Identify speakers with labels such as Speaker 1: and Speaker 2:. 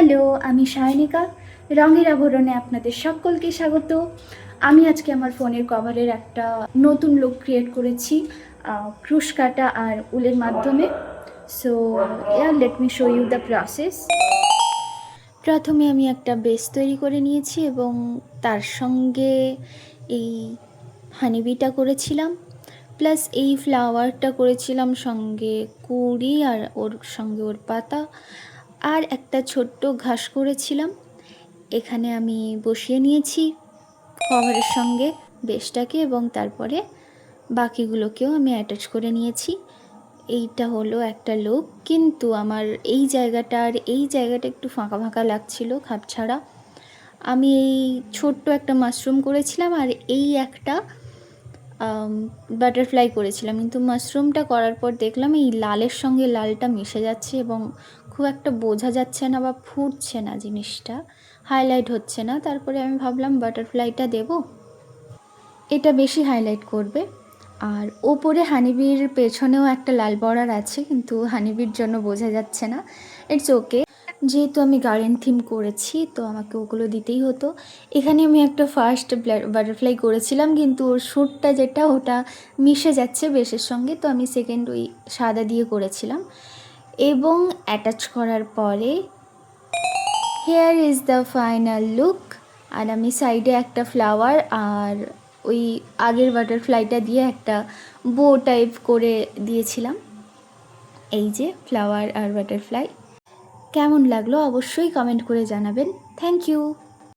Speaker 1: Hello, আমি সায়নিকা। রঙের আভরণে আপনাদের সকলকে স্বাগত। আমি আজকে আমার ফোনের কভারের একটা নতুন লুক ক্রিয়েট করেছি ক্রুশ কাটা আর উলের মাধ্যমে। So let me show you the process. প্রথমে আমি একটা বেস তৈরি করে নিয়েছি এবং তার সঙ্গে এই হানিবিটা করেছিলাম, প্লাস এই ফ্লাওয়ারটা করেছিলাম, সঙ্গে কুড়ি আর ওর সঙ্গে ওর পাতা, আর একটা ছোট্ট ঘাস করেছিলাম। এখানে আমি বসিয়ে নিয়েছি কভারের সঙ্গে বেসটাকে এবং তারপরে বাকিগুলোকেও আমি অ্যাটাচ করে নিয়েছি। এইটা হলো একটা লুক, কিন্তু আমার এই জায়গাটা আর এই জায়গাটা একটু ফাঁকা ফাঁকা লাগছিল খাপ ছাড়া। আমি এই ছোট্ট একটা মাশরুম করেছিলাম আর এই একটা বাটারফ্লাই করেছিলাম, কিন্তু মাশরুমটা করার পর দেখলাম এই লালের সঙ্গে লালটা মিশে যাচ্ছে এবং খুব একটা বোঝা যাচ্ছে না বা ফুটছে না, জিনিসটা হাইলাইট হচ্ছে না। তারপরে আমি ভাবলাম বাটারফ্লাইটা দেব, এটা বেশি হাইলাইট করবে। আর ওপরে হানিবির পেছনেও একটা লাল বর্ডার আছে, কিন্তু হানিবির জন্য বোঝা যাচ্ছে না। ইটস ওকে, যেহেতু আমি গার্ডেন থিম করেছি তো আমাকে ওগুলো দিতেই হতো। এখানে আমি একটা ফার্স্ট বাটারফ্লাই করেছিলাম, কিন্তু ওর শ্যুটটা যেটা ওটা মিশে যাচ্ছে বেসের সঙ্গে, তো আমি সেকেন্ড ওই সাদা দিয়ে করেছিলাম। এবং অ্যাটাচ করার পরে here is the final look. আর আমি সাইডে একটা ফ্লাওয়ার আর ওই আগের বাটারফ্লাইটা দিয়ে একটা বো টাইপ করে দিয়েছিলাম। এই যে ফ্লাওয়ার আর বাটারফ্লাই। কেমন লাগলো অবশ্যই কমেন্ট করে জানাবেন। Thank you.